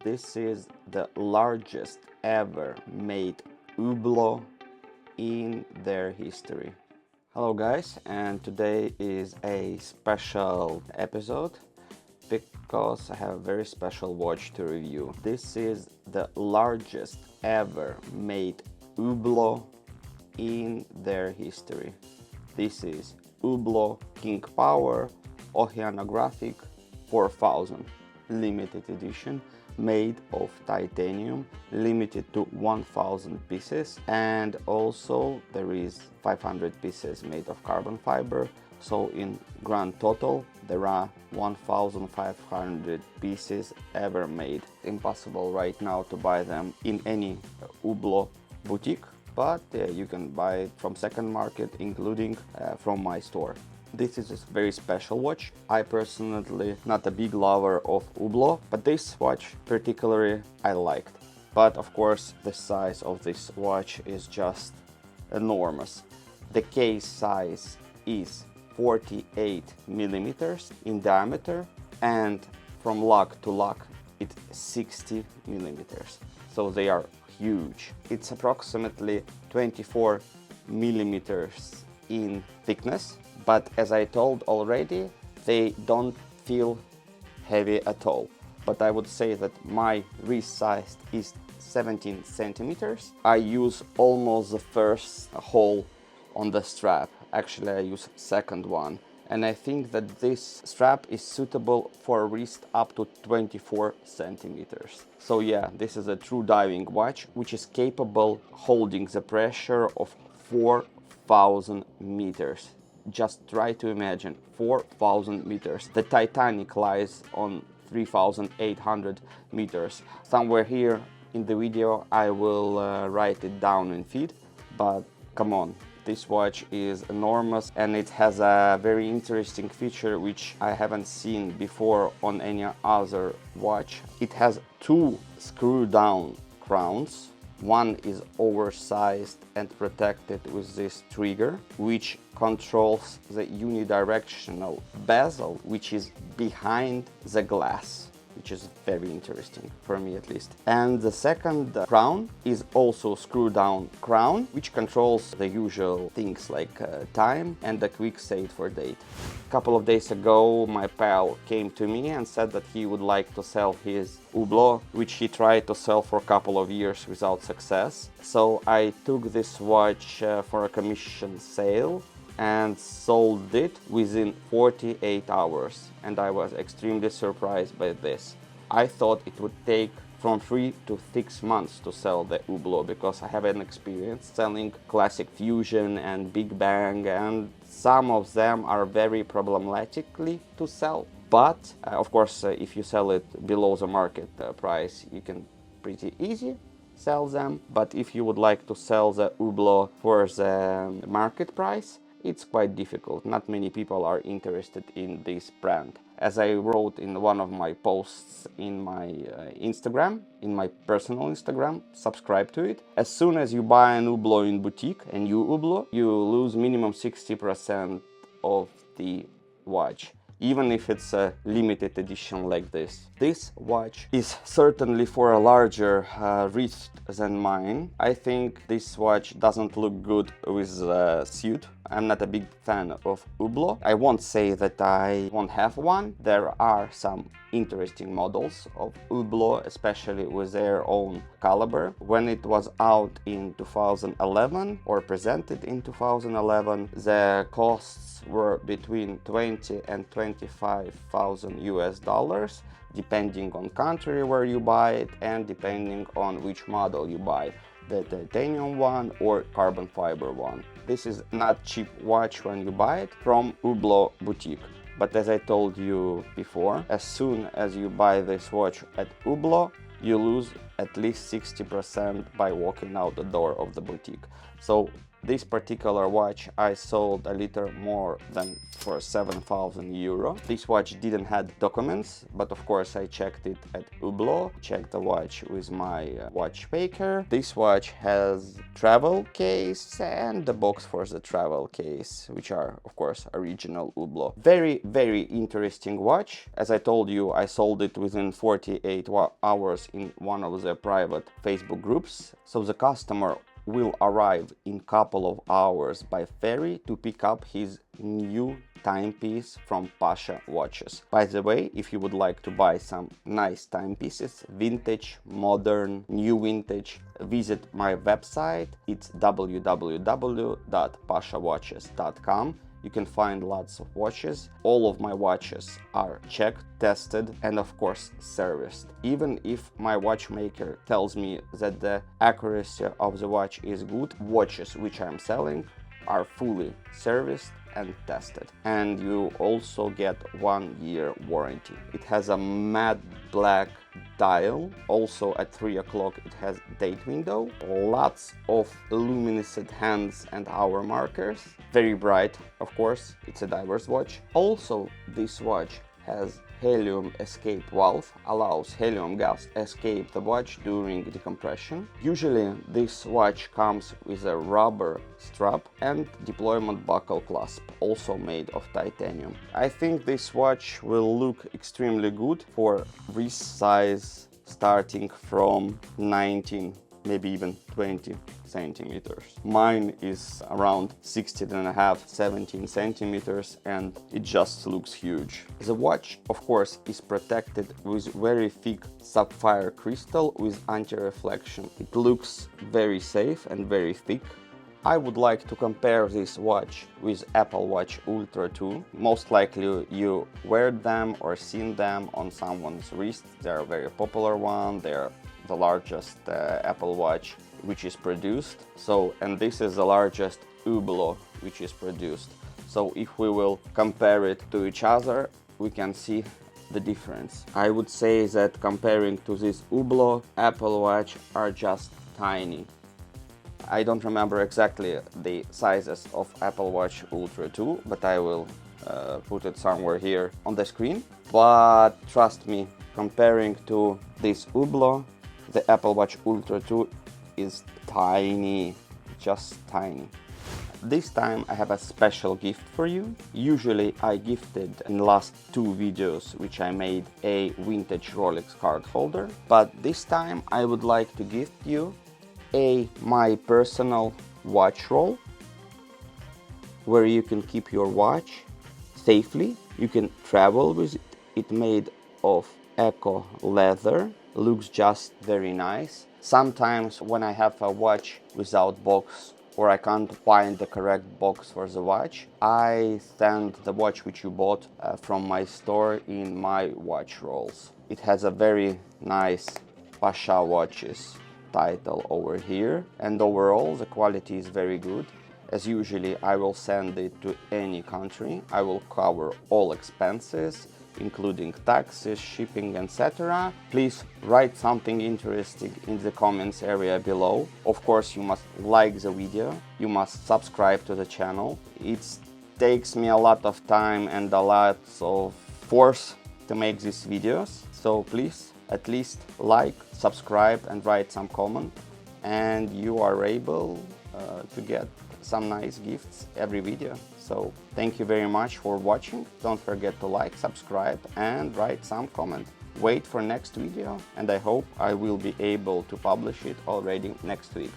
This is the largest ever made Hublot in their history. Hello guys, and today is a special episode because I have a very special watch to review. This is the largest ever made Hublot in their history. This is Hublot King Power Oceanographic 4000 limited edition, made of titanium, limited to 1000 pieces, and also there is 500 pieces made of carbon fiber. So in grand total there are 1500 pieces ever made. Impossible right now to buy them in any Hublot boutique, but you can buy it from second market, including from my store. This is a very special watch. I personally not a big lover of Hublot, but this watch particularly I liked. But of course the size of this watch is just enormous. The case size is 48 millimeters in diameter, and from lock to lock it's 60 millimeters. So they are huge. It's approximately 24 millimeters in thickness. But as I told already, they don't feel heavy at all. But I would say that my wrist size is 17 centimeters. I use almost the first hole on the strap. Actually, I use second one. And I think that this strap is suitable for a wrist up to 24 centimeters. So yeah, this is a true diving watch, which is capable holding the pressure of 4,000 meters. Just try to imagine 4,000 meters. The Titanic lies on 3,800 meters. Somewhere here in the video I will write it down in feet, but come on, this watch is enormous, and it has a very interesting feature which I haven't seen before on any other watch. It has two screw down crowns. One is oversized and protected with this trigger, which controls the unidirectional bezel, which is behind the glass, which is very interesting for me at least. And the second crown is also screw down crown, which controls the usual things like time and a quick save for date. A couple of days ago my pal came to me and said that he would like to sell his Hublot, which he tried to sell for a couple of years without success. So I took this watch for a commission sale and sold it within 48 hours, and I was extremely surprised by this. I thought it would take from 3 to 6 months to sell the Hublot, because I have an experience selling Classic Fusion and Big Bang, and some of them are very problematically to sell. But of course if you sell it below the market price, you can pretty easy sell them. But if you would like to sell the Hublot for the market price, it's quite difficult. Not many people are interested in this brand. As I wrote in one of my posts in my Instagram, in my personal Instagram, subscribe to it. As soon as you buy an Hublot in boutique, a new Hublot, you lose minimum 60% of the watch, even if it's a limited edition like this. This watch is certainly for a larger wrist than mine. I think this watch doesn't look good with a suit. I'm not a big fan of Hublot. I won't say that I won't have one. There are some interesting models of Hublot, especially with their own caliber. When it was out in 2011 or presented in 2011, the costs were between 20 and 25,000 US dollars, depending on country where you buy it and depending on which model you buy, the titanium one or carbon fiber one. This is not cheap watch when you buy it from Hublot boutique. But as I told you before, as soon as you buy this watch at Hublot, you lose at least 60% by walking out the door of the boutique. So This particular watch I sold a little more than for 7,000 euro. This watch didn't have documents, but of course I checked it at Hublot, checked the watch with my watchmaker. This watch has travel case and the box for the travel case, which are of course original Hublot. Very interesting watch. As I told you, I sold it within 48 hours in one of the private Facebook groups. So the customer will arrive in couple of hours by ferry to pick up his new timepiece from Pasha Watches. By the way, if you would like to buy some nice timepieces, vintage, modern, new vintage, visit my website. It's www.pashawatches.com. You can find lots of watches. All of my watches are checked, tested, and of course serviced. Even if my watchmaker tells me that the accuracy of the watch is good, watches which I'm selling are fully serviced and tested. And you also get 1 year warranty. It has a matte black dial. Also at 3 o'clock it has date window. Lots of luminescent hands and hour markers. Very bright, of course. It's a diver's watch. Also, this watch has helium escape valve, allows helium gas escape the watch during decompression. Usually this watch comes with a rubber strap and deployment buckle clasp, also made of titanium. I think this watch will look extremely good for wrist size starting from 19, maybe even 20 centimeters. Mine is around 16.5, 17 centimeters, and it just looks huge. The watch, of course, is protected with very thick sapphire crystal with anti-reflection. It looks very safe and very thick. I would like to compare this watch with Apple Watch Ultra 2. Most likely you wear them or seen them on someone's wrist. They're a very popular one. They're the largest Apple Watch which is produced. So, and this is the largest Hublot which is produced. So if we will compare it to each other, we can see the difference. I would say that comparing to this Hublot, Apple Watch are just tiny. I don't remember exactly the sizes of Apple Watch Ultra 2, but I will put it somewhere here on the screen. But trust me, comparing to this Hublot, the Apple Watch Ultra 2 is tiny, just tiny. This time I have a special gift for you. Usually I gifted in the last 2 videos which I made a vintage Rolex card holder, but this time I would like to gift you my personal watch roll where you can keep your watch safely. You can travel with it. It's made of eco leather, looks just very nice. Sometimes when I have a watch without box or I can't find the correct box for the watch, I send the watch which you bought from my store in my watch rolls. It has a very nice Pasha Watches title over here, and overall the quality is very good. As usually I will send it to any country. I will cover all expenses, including taxes, shipping, etc. Please write something interesting in the comments area below. Of course, you must like the video, you must subscribe to the channel. It takes me a lot of time and a lot of force to make these videos, so please at least like, subscribe and write some comment, and you are able to get some nice gifts every video. So thank you very much for watching. Don't forget to like, subscribe and write some comment. Wait for next video, and I hope I will be able to publish it already next week.